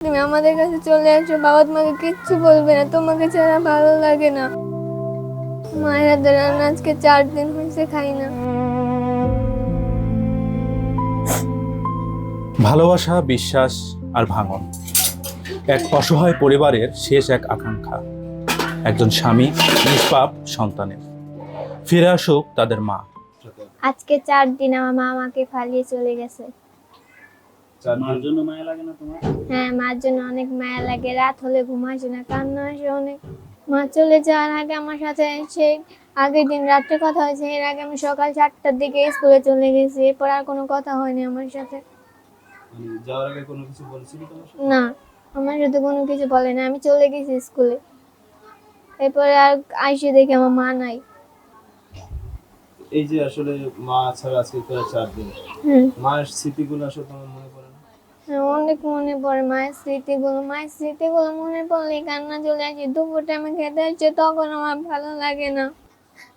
তুমি আমাদের কাছে চলে আসো, বাবা তোমাকে কিচ্ছু বলবে না, তোমাকে ছাড়া ভালো লাগে না। মায়ের হাতের রান্না আজকে 4 দিন হয়েছে খাই না। ভালোবাসা, বিশ্বাস আর ভাঙন, এক অসহায় পরিবারের শেষ এক আকাঙ্ক্ষা। একজন স্বামী নিষ্পাপ সন্তানের ফিরে আসুক তাদের মা। আজকে 4 দিন আমার মা আমাকে ফালিয়ে চলে গেছে। মার জন্য মায়া লাগে না তোমার? হ্যাঁ, মার জন্য অনেক মায়া লাগে। রাত হলে ঘুম আসে না, কান্না আসে অনেক। মা চলে যাওয়ার আগে আমার সাথে সেই আগের দিন রাত্রে কথা হয়েছে, এর আগে আমি সকাল 4টার দিকে স্কুলে চলে গেছি, এরপর আর কোনো কথা হয়নি আমার সাথে। মানে যাওয়ার আগে কোনো কিছু বলছিলি তোমার সাথে? না, আমার সাথে কোনো কিছু বলে না, আমি চলে গেছি স্কুলে। এরপরে আর আইসে দেখি আমার মা নাই। এই যে আসলে মা ছাড়া আজকে প্রায় 4 দিন, মায়ের স্মৃতিগুলো আসলে তোমার মনে পড়ে না? হ্যাঁ, অনেক মনে পড়ে মায়ের স্মৃতিগুলো মনে পড়লে কান্না চলে আসে। দুপুর টাইমে খেতে আসছে, তখন আমার ভালো লাগে না।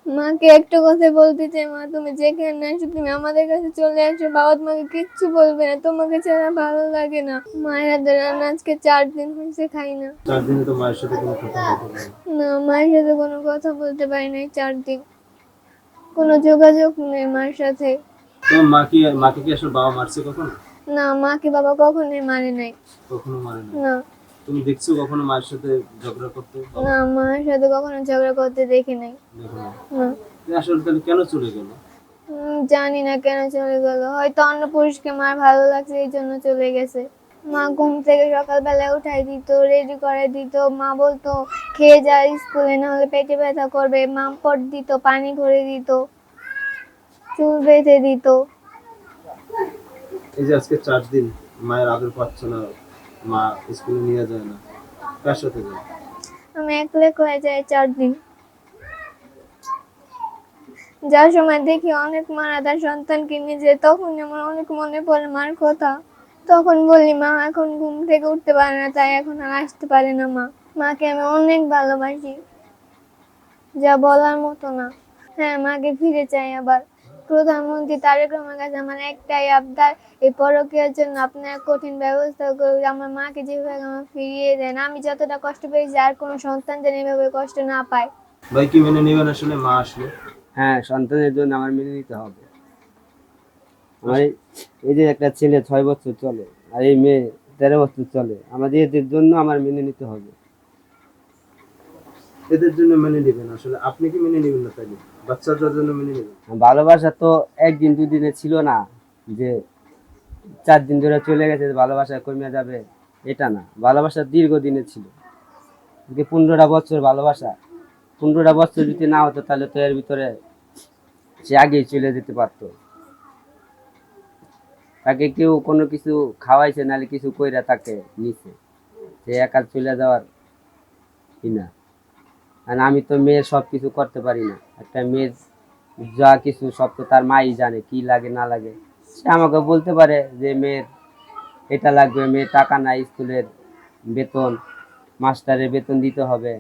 মাকে একটু কথা বলতে চাই, মা তুমি যেখানে আসো তুমি আমাদের কাছে চলে আসো, বাবা তোমাকে কিচ্ছু বলবে না, তোমাকে ছাড়া ভালো লাগে না। মায়ের হাতের রান্না আজকে 4 দিন হয়েছে খাই না। 4 দিনে তো মায়ের সাথে কোনো কথা বলতে পারো? না, মায়ের সাথে কোনো কথা বলতে পারি নাই 4 দিন, কোনো যোগাযোগ নেই মার সাথে। তোমার মাকে কি আসলে বাবা মারছে কখনো? না, মাকে বাবা কখনোই মারে নাই। কখনো মারে না? না, তুমি দেখছো কখনো মায়ের সাথে ঝগড়া করতে? না, মায়ের সাথে কখনো ঝগড়া করতে দেখি নাই। দেখো না। না, আসলে তাহলে কেন চলে গেল? জানি না কেন চলে গেল, হয়তো অন্য পুরুষকে মার ভালো লাগছে এই জন্য চলে গেছে। মা ঘুম থেকে সকালবেলা উঠাই দিত, রেডি করে দিত, মা বলতো খেয়ে যা স্কুলে, না হলে পেটে ব্যথা করবে। মা পট দিত, পানি ভরে দিত, চুল বেঁধে দিত। এই যে আজকে 4 দিন মায়ের আদর পাচ্ছ না, মা স্কুলে নিয়ে যায় না, কার সাথে যায়? আমি একলেক হয়ে যাই 4 দিন। যার সময় দেখি অনেক মারা তার সন্তানকে নিয়ে যায়, তখন আমার অনেক মনে পড়ে মার কথা। তখন বলি মা এখন ঘুম থেকে উঠতে পারে না, তাই এখন আর আসতে পারে না। মাকে আমি অনেক ভালোবাসি, যা বলার মতো না। হ্যাঁ, মাকে ফিরে চাই আবার। প্রধানমন্ত্রী তারেক রহমানের কাছে আমার একটাই আবদার, এই পরকীয়ার জন্য আপনারা কঠিন ব্যবস্থা করে আমার মাকে যেভাবে আমার ফিরিয়ে দেন। আমি যতটা কষ্ট পেয়েছি আর কোনো সন্তান যেন এভাবে কষ্ট না পায়। ভাই কি মেনে নেবেন আসলে মা আসলে? হ্যাঁ, সন্তানের জন্য আমার মেনে নিতে হবে। আমার এই যে একটা ছেলে 6 বছর চলে আর এই মেয়ে 13 বছর চলে, আমাদের এদের জন্য আমার মেনে নিতে হবে। এদের জন্য মেনে নেবেন, আসলে আপনি কি মেনে নেবেন না? তাইলে বাচ্চাদের জন্য মেনে নেবেন? ভালোবাসা তো একদিন দুদিনে ছিল না, যে 4 দিন ধরে চলে গেছে ভালোবাসা কমে যাবে, এটা না। ভালোবাসা দীর্ঘদিনের ছিল, 15টা বছর ভালোবাসা। 15টা বছর যদি না হতো তাহলে তো এর ভিতরে সে আগেই চলে যেতে পারতো। তাকে কেউ কোনো কিছু খাওয়াইছে, নাহলে কিছু কইরা তাকে নিছে, সে একা চলে যাওয়ার কি না। আর আমি তো মেয়ের সব কিছু করতে পারি না। একটা মেয়ের যা কিছু সব তো তার মাই জানে, কি লাগে না লাগে। সে আমাকে বলতে পারে যে মেয়ের এটা লাগবে, মেয়ের টাকা নাই, স্কুলের বেতন, মাস্টারের বেতন দিতে হবে,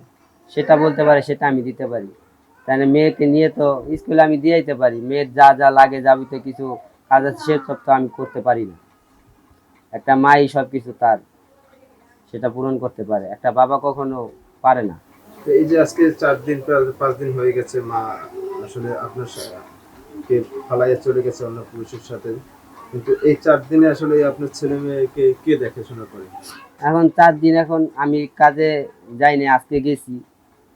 সেটা বলতে পারে, সেটা আমি দিতে পারি। তাহলে মেয়েকে নিয়ে তো স্কুলে আমি দিয়ে দিতে পারি। মেয়ের যা যা লাগে যাবিত কিছু কাজ আছে, সেসব তো আমি করতে পারি না। একটা মাই সব কিছু তার সেটা পূরণ করতে পারে, একটা বাবা কখনো পারে না। তো এই যে আজকে 4 দিন, 5 দিন হয়ে গেছে মা আসলে আপনার কে ফালাইয়া চলে গেছে অন্য পুরুষের সাথে, কিন্তু এই 4 দিনে আসলে আপনার ছেলে মেয়েকে কে দেখাশোনা করে? এখন 4 দিন এখন আমি কাজে যাইনি, আজকে গেছি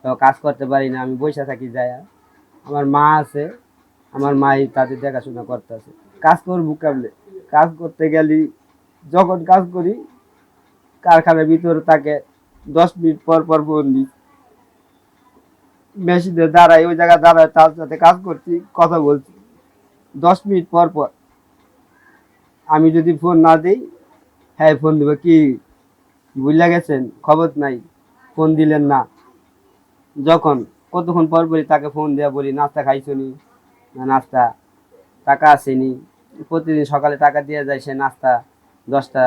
তো কাজ করতে পারি না, আমি বসে থাকি যায়। আমার মা আছে, আমার মাই তাদের দেখাশোনা করতেছে। কাজ করবো কেমনে? কাজ করতে গেলি, যখন কাজ করি কারখানার ভিতরে তাকে 10 মিনিট পর পর ফোন দিই, মেশিনে দাঁড়াই, ওই জায়গায় দাঁড়ায় তার সাথে কাজ করছি, কথা বলছি 10 মিনিট পর পর। আমি যদি ফোন না দিই, হ্যাঁ ফোন দেবো, কি ভুলে গেছেন, খবর নাই, ফোন দিলেন না। যখন কতক্ষণ পর পরই তাকে ফোন দেওয়া, বলি নাস্তা খাইছো নি, না নাস্তা টাকা আসেনি। প্রতিদিন সকালে টাকা দিয়ে যায়, সে নাস্তা 10টা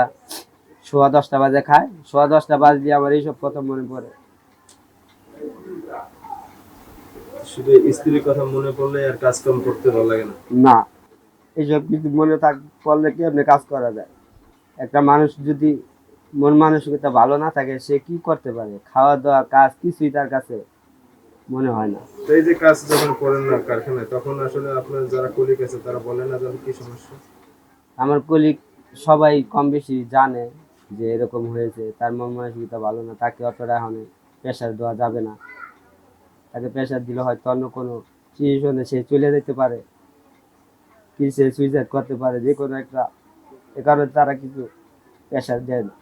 10:15 বাজে খায়। 10:15 বাজলে আমার এইসব কথা মনে পড়ে। শুধু স্ত্রীর কথা মনে পড়লে আর কাজ কাম করতে ভালো লাগে না? না, এইসব কিছু মনে পড়লে কি আপনি কাজ করা যায়? একটা মানুষ যদি মন মানসিকতা ভালো না থাকে সে কি করতে পারে? খাওয়া দাওয়া কাজ কিছুই তার কাছে মনে হয় না। তো এই যে কাজ যখন করেন না কারখানায়, তখন আসলে আপনার যারা কলিগ আছে তারা বলে না যে কি সমস্যা? আমার কলিগ সবাই কম বেশি জানে যে এরকম হয়েছে, তার মন মানসিকতা ভালো না, তাকে অতটা এখন প্রেশার দেওয়া যাবে না। তাকে প্রেশার দিলে হয়তো অন্য কোনো সিচুয়েশনে সে চলে যেতে পারে, কি সে সুইসাইড করতে পারে, যে কোনো একটা। এ কারণে তারা কিছু প্রেশার দেয় না।